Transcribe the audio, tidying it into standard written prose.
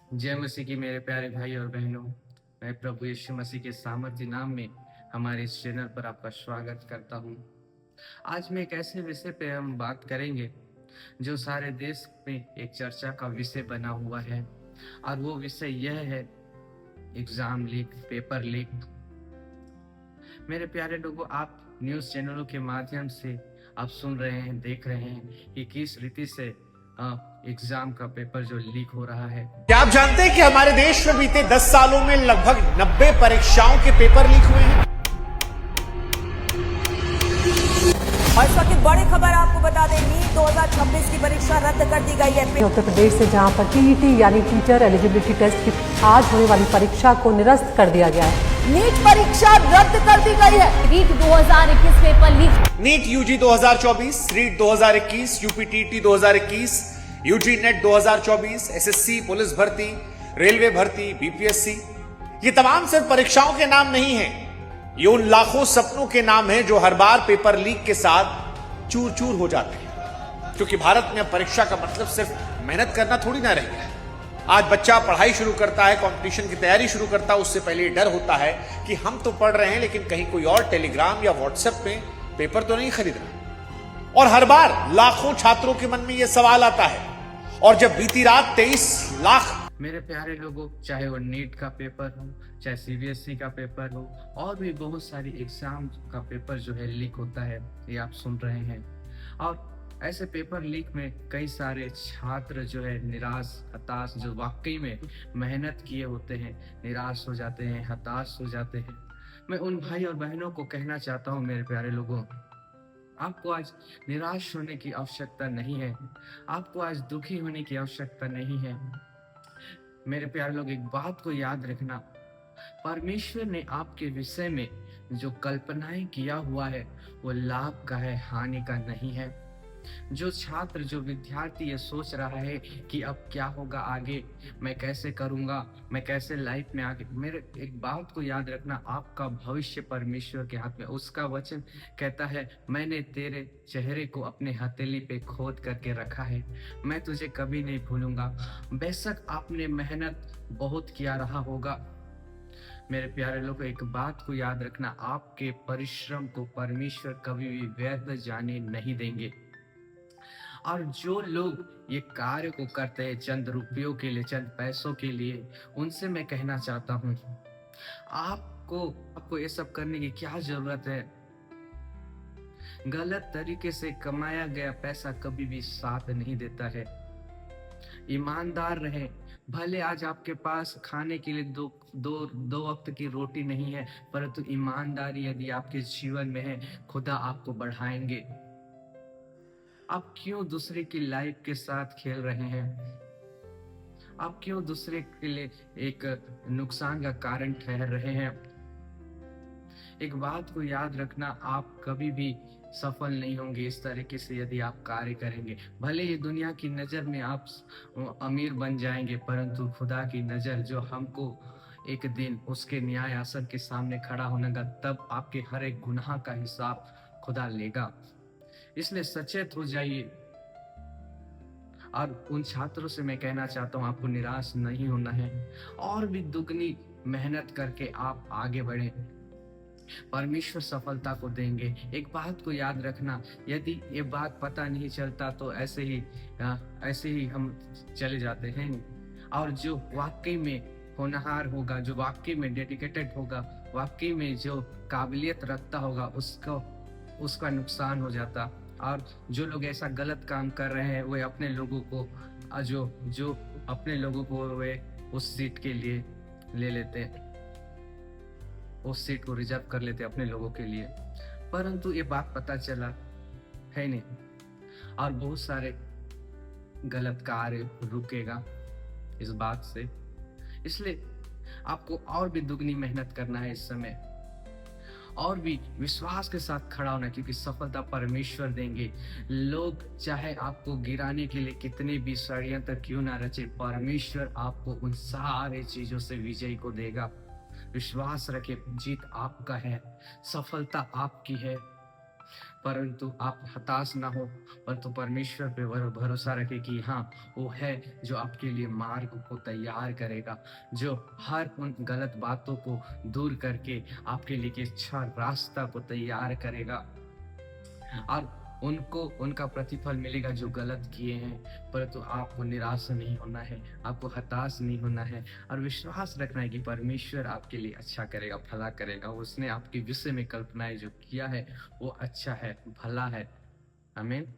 जय मसीह की मेरे प्यारे भाई और बहनों। मैं प्रभु यीशु मसीह के सामर्थ्य नाम में हमारे इस चैनल पर आपका स्वागत करता हूं। आज मैं एक ऐसे विषय पे हम बात करेंगे जो सारे देश में एक चर्चा का विषय बना हुआ है, और वो विषय यह है एग्जाम लीक, पेपर लीक। मेरे प्यारे लोगों, आप न्यूज़ चैनलों के माध्यम से आप सुन रहे हैं, देख रहे हैं कि किस रीति से एग्जाम का पेपर जो लीक हो रहा है। क्या आप जानते हैं कि हमारे देश में बीते 10 सालों में लगभग 90 परीक्षाओं के पेपर लीक हुए हैं। और इस वक्त की बड़ी खबर आपको बता दें, नीट 2026 की परीक्षा रद्द कर दी गई है। उत्तर प्रदेश से जहां पर टीईटी यानी टीचर एलिजिबिलिटी टेस्ट की आज होने वाली परीक्षा को निरस्त कर दिया गया है। नीट परीक्षा रद्द कर दी गई है। NEET 2021 paper leak. NEET UG 2024, REET 2021, UP TT 2021, UG NET 2024, SSC, police भर्ती, रेलवे भर्ती, बीपीएससी, ये तमाम सिर्फ परीक्षाओं के नाम नहीं हैं। ये उन लाखों सपनों के नाम हैं जो हर बार पेपर लीक के साथ चूर चूर हो जाते हैं। क्योंकि भारत में अब परीक्षा का मतलब सिर्फ मेहनत करना थोड़ी ना रह गया है। आज बच्चा पढ़ाई शुरू करता है, कंपटीशन की तैयारी शुरू करता है, उससे पहले डर होता है कि हम तो पढ़ रहे हैं लेकिन कहीं कोई और टेलीग्राम या व्हाट्सएप पे पेपर तो नहीं खरीद रहा। और हर बार लाखों छात्रों के मन में यह सवाल आता है। और जब बीती रात 23 लाख मेरे प्यारे लोगों, चाहे वो नीट का पेपर हो, चाहे सीबीएसई का पेपर हो, और भी बहुत सारी एग्जाम का पेपर जो है लीक होता है, ये आप सुन रहे हैं। और ऐसे पेपर लीक में कई सारे छात्र जो है निराश, हताश, जो वाकई में मेहनत किए होते हैं, निराश हो जाते हैं, हताश हो जाते हैं। मैं उन भाई और बहनों को कहना चाहता हूँ, मेरे प्यारे लोगों, आपको आज निराश होने की आवश्यकता नहीं है। आपको आज दुखी होने की आवश्यकता नहीं है। मेरे प्यारे लोग, एक बात को याद रखना, परमेश्वर ने आपके विषय में जो कल्पनाएं किया हुआ है वो लाभ का है, हानि का नहीं है। जो छात्र, जो विद्यार्थी ये सोच रहा है कि अब क्या होगा आगे, मैं कैसे करूंगा, मैं कैसे लाइफ में आगे, मेरे एक बात को याद रखना, आपका भविष्य परमेश्वर के हाथ में। उसका वचन कहता है, मैंने तेरे चेहरे को अपने हथेली पे खोद करके रखा है, मैं तुझे कभी नहीं भूलूंगा। बेशक आपने मेहनत बहुत किया रहा होगा, मेरे प्यारे लोग, एक बात को याद रखना, आपके परिश्रम को परमेश्वर कभी भी व्यर्थ जाने नहीं देंगे। और जो लोग ये कार्य को करते हैं चंद रुपयों के लिए, चंद पैसों के लिए, उनसे मैं कहना चाहता हूँ, आपको ये सब करने की क्या जरूरत है। गलत तरीके से कमाया गया पैसा कभी भी साथ नहीं देता है। ईमानदार रहे। भले आज आपके पास खाने के लिए दो वक्त की रोटी नहीं है, परंतु ईमानदारी यदि आपके जीवन में है, खुदा आपको बढ़ाएंगे। आप क्यों दूसरे की लाइफ के साथ खेल रहे हैं? आप क्यों दूसरे के लिए एक नुकसान का कारण ठहर रहे हैं? एक बात को याद रखना, आप कभी भी सफल नहीं होंगे इस तरीके से यदि आप कार्य करेंगे। भले ही दुनिया की नजर में आप अमीर बन जाएंगे, परंतु खुदा की नजर जो हमको एक दिन उसके न्याय आसन के सामने खड़ा होने का, तब आपके हर एक गुनाह का हिसाब खुदा लेगा। इसलिए सचेत हो जाइए। और उन छात्रों से मैं कहना चाहता हूं, आपको निराश नहीं होना है, और भी दुगनी मेहनत करके आप आगे बढ़े। परमेश्वर सफलता को देंगे। एक बात को याद रखना, यदि ये बात पता नहीं चलता तो ऐसे ही हम चले जाते हैं। और जो वाकई में होनहार होगा, जो वाकई में डेडिकेटेड होगा, वाकई में जो काबिलियत रखता होगा, उसका नुकसान हो जाता। और जो लोग ऐसा गलत काम कर रहे हैं, वे अपने लोगों को जो अपने लोगों को वे उस सीट के लिए ले लेते हैं, उस सीट को रिजर्व कर लेते अपने लोगों के लिए। परंतु ये बात पता चला है नहीं, और बहुत सारे गलत कार्य रुकेगा इस बात से। इसलिए आपको और भी दुगनी मेहनत करना है इस समय, और भी विश्वास के साथ खड़ा होना, क्योंकि सफलता परमेश्वर देंगे। लोग चाहे आपको गिराने के लिए कितने भी षड्यंत्र क्यों ना रचे, परमेश्वर आपको उन सारे चीजों से विजय को देगा। विश्वास रखे, जीत आपका है, सफलता आपकी है। परंतु आप हताश ना हो, परंतु परमेश्वर पे भरोसा रखें कि हाँ, वो है जो आपके लिए मार्ग को तैयार करेगा, जो हर उन गलत बातों को दूर करके आपके लिए एक अच्छा रास्ता को तैयार करेगा। और उनको उनका प्रतिफल मिलेगा जो गलत किए हैं, परंतु आपको निराश नहीं होना है, आपको हताश नहीं होना है और विश्वास रखना है कि परमेश्वर आपके लिए अच्छा करेगा, भला करेगा। उसने आपके विषय में कल्पनाएं जो किया है वो अच्छा है, भला है। आमीन।